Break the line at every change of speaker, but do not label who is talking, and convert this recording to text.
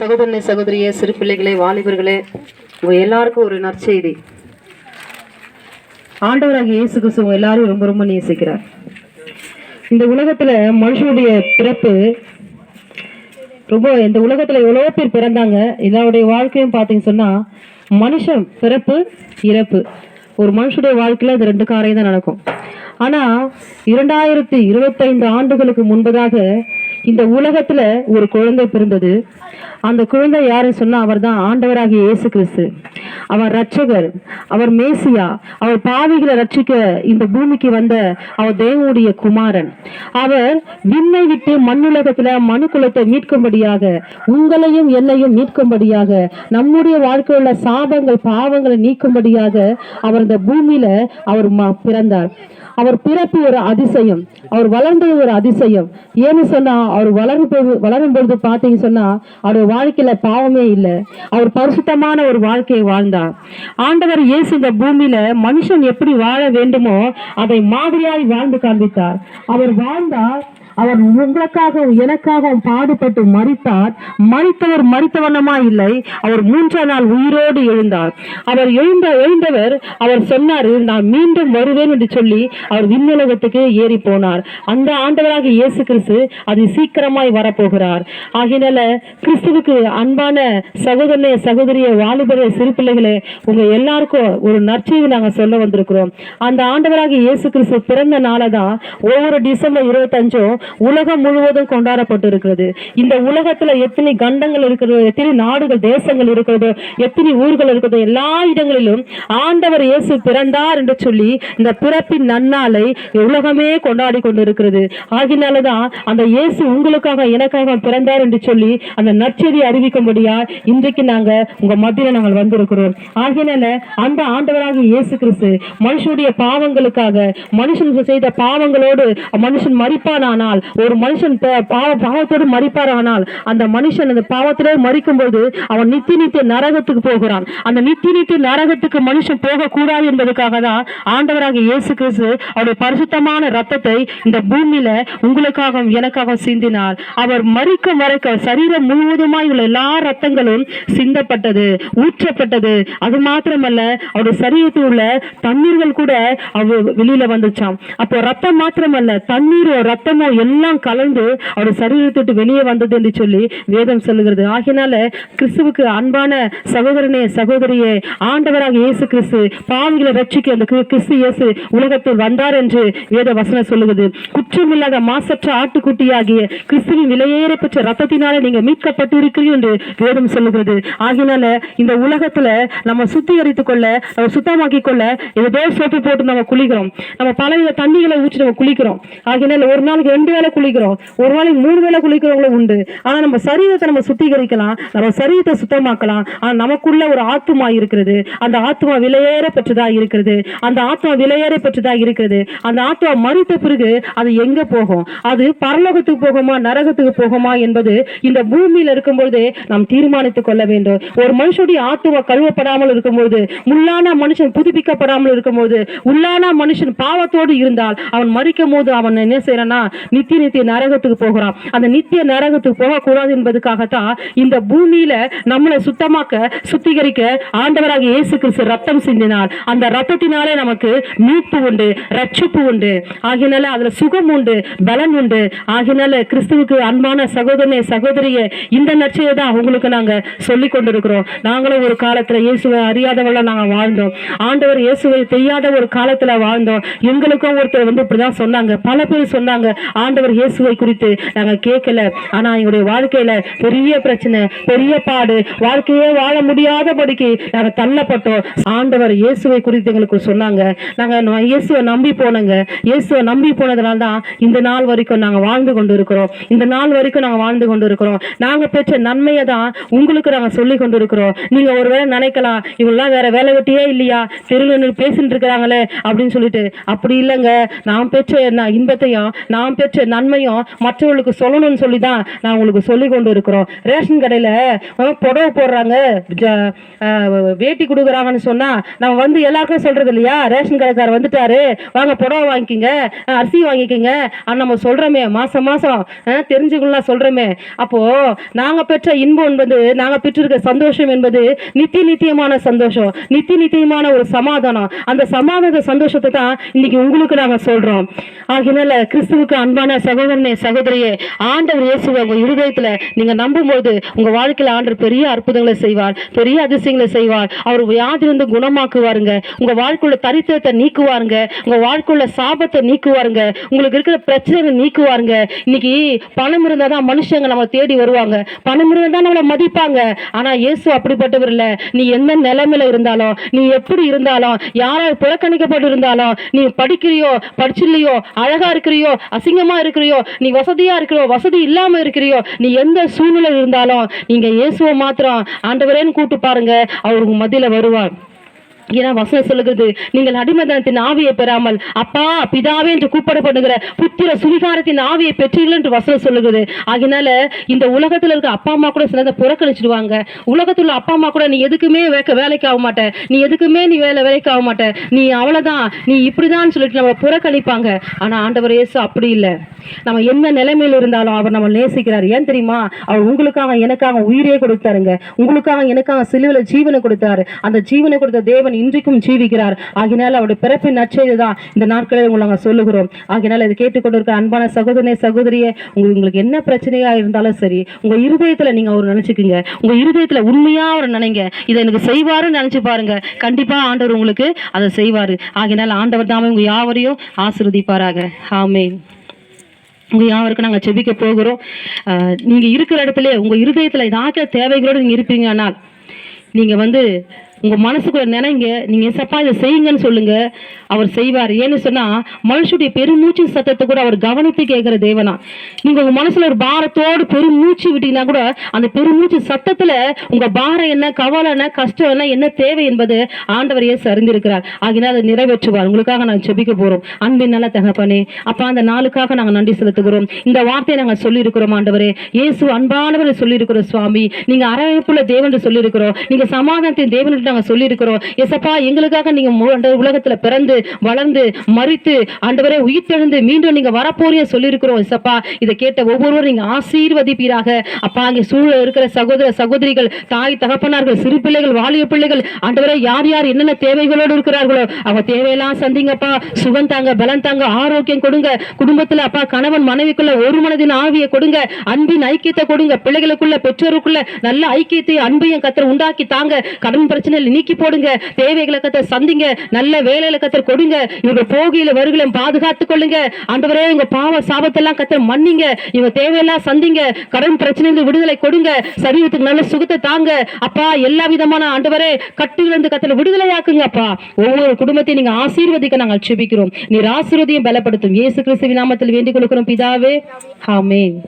சகோதரனை சகோதரியே, சிறு பிள்ளைகளே, வாலிபர்களே, உங்க எல்லாருக்கும் ஒரு நற்செய்தி. ஆண்டவராகிய இயேசு கிறிஸ்து உங்க எல்லாரும் ரொம்ப ரொம்ப நேசிக்கிறார். இந்த உலகத்துல மனுஷனுடைய பிறப்பு ரொம்ப, இந்த உலகத்துல எவ்வளோ பேர் பிறந்தாங்க. எல்லாருடைய வாழ்க்கையும் பார்த்தீங்கன்னு சொன்னா மனுஷன் பிறப்பு இறப்பு, ஒரு மனுஷனுடைய வாழ்க்கையில அது ரெண்டு காரியம் தான் நடக்கும். ஆனா 2025 ஆண்டுகளுக்கு முன்பதாக இந்த உலகத்துல ஒரு குழந்தை பிறந்தது. அந்த குழந்தை யாருன்னு சொன்னா அவர் தான் ஆண்டவராகிய இயேசு கிறிஸ்து. அவர் ரட்சகர், அவர் மேசியா, அவர் பாவிகளை ரட்சிக்க இந்த பூமிக்கு வந்த அவர் தேவனுடைய குமாரன். அவர் விண்ணை விட்டு மண்ணுலகத்துல மனு குலத்தை மீட்கும்படியாக, உங்களையும் என்னையும் மீட்கும்படியாக, நம்முடைய வாழ்க்கையில் உள்ள சாபங்கள் பாவங்களை நீக்கும்படியாக அவர் இந்த பூமியில அவர் பிறந்தார். அவர் பிறப்பு ஒரு அதிசயம், அவர் வளர்ந்தது ஒரு அதிசயம். ஏன்னு சொன்னா அவர் வளரும் பொழுது பார்த்தீங்க சொன்னா அவருடைய வாழ்க்கையில பாவமே இல்லை. அவர் பரிசுத்தமான ஒரு வாழ்க்கையை வாழ்ந்தார். ஆண்டவர் இயேசு இந்த பூமியில மனுஷன் எப்படி வாழ வேண்டுமோ அதை மாதிரியாய் வாழ்ந்து காண்பித்தார். அவர் வாழ்ந்தார். அவர் உங்களுக்காக எனக்காக பாடுபட்டு மரித்தார். மரித்தவர் மரித்தவண்ணமா இல்லை, அவர் 3ஆம் நாள் உயிரோடு எழுந்தார். அவர் எழுந்தவர் அவர் சொன்னார், நான் மீண்டும் வருவேன் என்று சொல்லி அவர் விண்ணுலகத்துக்கு ஏறி போனார். அந்த ஆண்டவராக இயேசு கிறிஸ்து அது சீக்கிரமாய் வரப்போகிறார். ஆகையினால கிறிஸ்துவுக்கு அன்பான சகோதரனே சகோதரிய, வாலிபரே, சிறு பிள்ளைகளே, உங்க எல்லாருக்கும் ஒரு நற்செய்தி நாங்க சொல்ல வந்திருக்கிறோம். அந்த ஆண்டவராக இயேசு கிறிஸ்து பிறந்த நாளை தான் ஒவ்வொரு டிசம்பர் 25 உலகம் முழுவதும் கொண்டாடப்பட்டு இருக்கிறது. இந்த உலகத்துல எத்தனை கண்டங்கள் இருக்கிறதோ, எத்தனை நாடுகள் தேசங்கள் இருக்கிறதோ, எத்தனை ஊர்கள் இருக்கிறதோ, எல்லா இடங்களிலும் ஆண்டவர் இயேசு பிறந்தார் என்று சொல்லி இந்த பிறப்பின் நன்னாளை உலகமே கொண்டாடி கொண்டு இருக்கிறது. ஆகினாலதான் அந்த இயேசு உங்களுக்காக எனக்காக பிறந்தார் என்று சொல்லி அந்த நற்செய்தியை அறிவிக்கும்படியா இன்றைக்கு நாங்க உங்க மத்தியில நாங்கள் வந்திருக்கிறோம். ஆகினால அந்த ஆண்டவராக இயேசு கிறிஸ்து மனுஷனுடைய பாவங்களுக்காக, மனுஷன் செய்த பாவங்களோடு மனுஷன் மரிப்பானால், ஒரு மனுஷன் பாவத்தோடு மரிப்பாரானால் அந்த மனுஷன் அந்த பாவத்திலே மரிக்கும் போது அவன் நித்திய நரகத்துக்கு போகிறான். அந்த நித்திய நரகத்துக்கு மனுஷன் போகக்கூடாது என்பதற்காக தான் ஆண்டவராக இயேசு கிறிஸ்து அவருடைய பரிசுத்தமான ரத்தத்தை இந்த பூமியில உங்களுக்காகவும் எனக்காகவும் சிந்தினார். அவர் மரிக்கும் வரைக்கும் சரீரம் முழுவதுமாய் உள்ள எல்லா ரத்தங்களும் சிந்தப்பட்டது, ஊற்றப்பட்டது. அது மாத்திரமல்ல, அவருடைய சரீரத்தில் உள்ள தண்ணீர்கள் கூட வெளியில வந்துச்சாம். அப்போ ரத்தம் மாத்திரமல்ல, தண்ணீரோ ரத்தமோ எல்லாம் கலந்து அவருடைய சரீரத்தை வெளியே வந்தது என்று சொல்லி வேதம் சொல்லுகிறது. ஆகினால கிறிஸ்துவுக்கு அன்பான சகோதரனே சகோதரியே, ஆண்டவராக இயேசு கிறிஸ்து பாவிகளை ரட்சிக்க அந்த கிறிஸ்து இயேசு உலகத்தில் வந்தார் என்று வேத வசனம் சொல்லுகிறது. குற்றமில்லாத மாசற்ற ஆட்டுக்குட்டியாகிய கிறிஸ்துவின் விலையேற பெற்ற ரத்தத்தினாலே நீங்க மீட்கப்பட்டு இருக்கிறீர்கள் என்று வேதம் சொல்லுகிறது. ஆகினால இந்த உலகத்துல நம்ம சுத்திகரித்துக் கொள்ள, நம்ம சுத்தமாக்கி கொள்ள ஏதோ சோப்பு போட்டு நம்ம குளிக்கிறோம், நம்ம பலவித தண்ணிகளை ஊற்றி நம்ம குளிக்கிறோம். ஆகினால ஒரு நாளைக்கு 2 வேளை குளிக்கிறோம், ஒரு நாளைக்கு 3 வேளை குளிக்கிறவங்களும் உண்டு. ஆனா நம்ம சரீரத்தை நம்ம சுத்திகரிக்கலாம், நம்ம சரீரத்தை சுத்தமாக்கலாம். ஆனா நமக்குள்ள ஒரு ஆத்துமா இருக்கிறது. அந்த ஆத்துமா விலையேற பெற்றதா இருக்கிறது. அந்த ஆத்மா விலையேற பெற்றதா இருக்கிறது. அந்த ஆத்மா மரித்த பிறகு அது எங்க போகும்? அது பரலோகத்துக்கு போகுமா நரகத்துக்கு போகுமா என்பது இந்த பூமியில இருக்கும்போது நாம் தீர்மானித்துக் கொள்ள வேண்டும். ஒரு மனுஷனுடைய ஆத்துமா கழுவப்படாமல் இருக்கும்போது, முள்ளான மனுஷன் புதுப்பிக்கப்படாமல் இருக்கும்போது, உள்ளான மனுஷன் பாவத்தோடு இருந்தால் அவன் மரிக்கும் போது அவன் என்ன செய்யறானா நித்திய நரகத்துக்கு போகிறான். அந்த நித்திய நரகத்துக்கு போகக்கூடாது என்பதற்காகத்தான் இந்த பூமியில நம்மளை சுத்தமாக்க சுத்திகரிக்க ஆண்டவராக இயேசு கிறிஸ்து ரத்தம் சிந்தினார். அந்த ரத்தத்தினாலே நமக்கு மீட்பு உண்டு, ரட்சிப்பு உண்டு. ஆகினால அதுல சுகம் உண்டு, பலன் உண்டு. ஆகினால கிறிஸ்துவுக்கு அன்பான சகோதரனே சகோதரியே, இந்த நற்செய்தியை தான் உங்களுக்கு நாங்க சொல்லிக் கொண்டிருக்கிறோம். நாங்களும் ஒரு காலத்துல இயேசுவை அறியாதவங்கள நாங்க வாழ்ந்தோம். ஆண்டவர் இயேசுவை தெரியாத ஒரு காலத்துல வாழ்ந்தோம். எங்களுக்கும் ஒருத்தர் இப்படிதான் சொன்னாங்க, பல பேர் சொன்னாங்க, ஆண்டவர் இயேசுவை குறித்து நாங்க கேட்கல, ஆனா எங்களுடைய வாழ்க்கையில பெரிய பிரச்சனை, பெரிய பாடு, வாழ்க்கையே வாழ முடியாதபடிக்கு நாங்க தள்ளப்பட்டோம். ஆண்டவர் இயேசுவை குறித்து எங்களுக்கு சொன்னாங்க. நாங்க இயேசுவை நம்பி போனோங்க. இயேசுவை நம்பி போனதுனால தான் இந்த நாள் வரைக்கும் நாங்க வாழ்ந்து கொண்டு இருக்கிறோம். இந்த நாள் வரைக்கும் நாங்க வாழ்ந்து கொண்டு இருக்கிறோம். நாங்க பெற்ற நன்மையை தான் உங்களுக்கு நாங்க சொல்லி கொண்டு இருக்கிறோம். நீங்க ஒருவேளை நினைக்கலாம், இவங்கெல்லாம் வேற வேலை வெட்டியே இல்லையா, தெருவில் பேசிட்டு இருக்கிறாங்களே அப்படின்னு சொல்லிட்டு. அப்படி இல்லைங்க. நாம் பெற்ற இன்பத்தையும் நாம் பெற்ற பெற்ற நன்மையும் மற்றவர்களுக்கு சொல்லணும்னு சொல்லி தான் நான் உங்களுக்கு சொல்லி கொண்டு இருக்கிறோம். ரேஷன் கடையில் புடவை போடுறாங்க, வேட்டி கொடுக்குறாங்கன்னு சொன்னா நம்ம வந்து எல்லாருக்கும் சொல்றது இல்லையா? ரேஷன் கடைக்காரர் வந்துட்டாரு, வாங்க புடவை வாங்கிக்கிங்க, அரிசி வாங்கிக்கிங்க நம்ம சொல்றோமே, மாசம் மாசம் தெரிஞ்சுக்கலாம் சொல்றோமே. அப்போ நாங்க பெற்ற இன்பம் என்பது, நாங்க பெற்றிருக்க சந்தோஷம் என்பது நித்தியமான சந்தோஷம், நித்தியமான ஒரு சமாதானம். அந்த சமாதான சந்தோஷத்தை தான் இன்னைக்கு உங்களுக்கு நாங்க சொல்றோம். ஆகினால கிறிஸ்துவுக்கு அன்பான சகோதரனே சகோதரியே, ஆண்டவர் இயேசுவை உங்க இருதயத்துல நீங்க நம்பும்போது உங்க வாழ்க்கையில ஆண்டவர் பெரிய அற்புதங்களை செய்வார், பெரிய அதிசயங்களை செய்வார். அவர் வியாதிலிருந்து குணமாக்குவாருங்க, உங்க வாழ்க்கையுள்ள தரித்திரத்தை நீக்குவாருங்க, உங்க வாழ்க்கையுள்ள சாபத்தை நீக்குவாருங்க, உங்களுக்கு இருக்கிற பிரச்சனை நீக்குவாருங்க. இன்னைக்கு பணம் இருந்தா தான் மனுஷங்க நம்ம தேடி வருவாங்க, பணம் இருந்தா தான் நம்மளை மதிப்பாங்க. ஆனா இயேசு அப்படிப்பட்டவர் இல்ல. நீ எந்த நிலைமையில இருந்தாலும், நீ எப்படி இருந்தாலும், யாரால் புறக்கணிக்கப்பட்டு இருந்தாலும், நீ படிக்கிறியோ படிச்சில்லையோ, அழகா இருக்கிறியோ அசிங்கமா இருக்கிறியோ, நீ வசதியா இருக்கிறியோ வசதி இல்லாம இருக்கிறியோ, நீ எந்த சூழ்நிலை இருந்தாலும் நீங்க இயேசுவை மாத்திரம் ஆண்டவரேன்னு கூப்பிட்டு பாருங்க, அவர் உங்க மத்தியில வருவார். ஏன்னா வசனம் சொல்லுகிறது, நீங்கள் அடிமைத்தனத்தின் ஆவியை பெறாமல் அப்பா பிதாவே என்று கூப்பிடப்படுகிற புத்திர சுவிகாரத்தின் ஆவியை பெற்றீர்கள் என்று வசனம் சொல்லுகிறது. ஆகினால இந்த உலகத்தில் இருக்க அப்பா அம்மா கூட சிலதை புறக்கணிச்சிடுவாங்க. உலகத்தில் உள்ள அப்பா அம்மா கூட நீ எதுக்குமே வேலைக்கு ஆக மாட்டேன், நீ எதுக்குமே நீ வேலைக்கு ஆக மாட்டேன், நீ அவ்வளவுதான், நீ இப்படிதான் சொல்லிட்டு நம்ம புறக்கணிப்பாங்க. ஆனா ஆண்டவர் இயேசு அப்படி இல்லை. நம்ம எந்த நிலைமையில் இருந்தாலும் அவர் நம்ம நேசிக்கிறார். ஏன் தெரியுமா? அவர் உங்களுக்காக எனக்காக உயிரே கொடுத்தாருங்க, உங்களுக்காக எனக்காக சிலுவையில ஜீவனை கொடுத்தாரு. அந்த ஜீவனை கொடுத்த தேவன் இன்றைக்கும் ஜீவிக்கிறார். ஆகினால அவருடைய பிறப்பின் நற்செய்தி தான் இந்த நாட்களில் உங்களை நாங்கள் சொல்லுகிறோம். ஆகினால இதை கேட்டுக்கொண்டிருக்கிற அன்பான சகோதரனே சகோதரியே, உங்களுக்கு என்ன பிரச்சனையா இருந்தாலும் சரி, உங்க இருதயத்துல நீங்க அவர் நினைச்சுக்குங்க, உங்க இருதயத்துல உண்மையா அவர் நினைங்க, இதை எனக்கு செய்வாருன்னு நினைச்சு பாருங்க, கண்டிப்பா ஆண்டவர் உங்களுக்கு அதை செய்வாரு. ஆகினால ஆண்டவர் தாமே உங்க யாவரையும் ஆசீர்வதிப்பாராக. ஆமென். உங்க யாவருக்கும் நாங்கள் செபிக்க போகிறோம். நீங்க இருக்கிற இடத்துல உங்க இருதயத்துல இதாக்க தேவைகளோடு நீங்க இருப்பீங்க. ஆனால் நீங்க உங்க மனசுக்குள்ள நினைங்க, நீங்க ஏசப்பா இதை செய்யுங்கன்னு சொல்லுங்க, அவர் செய்வார். ஏன்னு சொன்னா மனுஷனுடைய பெருமூச்சு சத்தத்தை கூட அவர் கவனித்து கேட்கிற தேவனா. நீங்க உங்க மனசுல ஒரு பாரத்தோடு பெருமூச்சு விட்டீங்கன்னா கூட அந்த பெருமூச்சு சத்தத்துல உங்க பாரம் என்ன, கவலை என்ன, கஷ்டம் என்ன தேவை என்பது ஆண்டவர் இயேசு அறிந்திருக்கிறார். ஆகினால் அதை நிறைவேற்றுவார். உங்களுக்காக நாங்கள் செபிக்க போறோம். அன்பின் நல்ல தகப்பனே, அப்பா அந்த நாளுக்காக நாங்கள் நன்றி செலுத்துகிறோம். இந்த வார்த்தையை நாங்கள் சொல்லி இருக்கிறோம் ஆண்டவரே. இயேசு அன்பானவரை சொல்லி இருக்கிறோம் சுவாமி, நீங்க அரவணைப்புள்ள தேவன் சொல்லி இருக்கிறோம், நீங்க சமாதானத்தின் தேவன் நாங்கள் சொல்லி இருக்கிறோம். எசப்பா எங்களுக்காக நீங்க உலகத்துல பிறந்து வளர்ந்து மரித்து ஆண்டவரே உயிர்த்தெழுந்து மீண்டும் நீங்க வரப்போறிய சொல்லி இருக்கிறோம். எசப்பா இதை கேட்ட ஒவ்வொருவரும் நீங்க ஆசீர்வதிப்பீராக. அப்பா அங்கே சூழ இருக்கிற சகோதர சகோதரிகள், தாய் தகப்பனார்கள், சிறு பிள்ளைகள், வாலிய பிள்ளைகள், ஆண்டவரே யார் யார் என்னென்ன தேவைகளோடு இருக்கிறார்களோ அவங்க தேவையெல்லாம் சந்திங்கப்பா. சுகம் தாங்க, பலம் தாங்க, ஆரோக்கியம் கொடுங்க. குடும்பத்துல அப்பா கணவன் மனைவிக்குள்ள ஒரு மனதின் ஆவியை கொடுங்க, அன்பின் ஐக்கியத்தை கொடுங்க. பிள்ளைகளுக்குள்ள பெற்றோருக்குள்ள நல்ல ஐக்கியத்தை அன்பையும் கத்தர் உண்டாக்கி தாங்க. கடன் பிரச்சனை நீக்கி போடுங்க, தேவைகளை கத்தர் சந்திங்க, நல்ல வேலையில கத்தர் கொடுங்க. இவங்க போகையில வருகளையும் பாதுகாத்துக் கொள்ளுங்க. ஆண்டவரே இவங்க பாவ சாபத்தெல்லாம் கத்தர் மன்னிங்க, இவங்க தேவையெல்லாம் சந்திங்க. கடன் பிரச்சனை விடுதலை கொடுங்க, சரீரத்துக்கு நல்ல சுகத்தை தாங்க. அப்பா எல்லா விதமான ஆண்டவரே கட்டுகளிலிருந்து கத்தர் விடுதலையாக்குங்க. அப்பா ஒவ்வொரு குடும்பத்தையும் நீங்க ஆசீர்வதிக்க நாங்கள் ஜெபிக்கிறோம். நீர் ஆசீர்வதியும் பலப்படுத்தும். இயேசு கிறிஸ்துவின் நாமத்தில் வேண்டிக் கொள்கிறோம் பிதாவே. ஆமென்.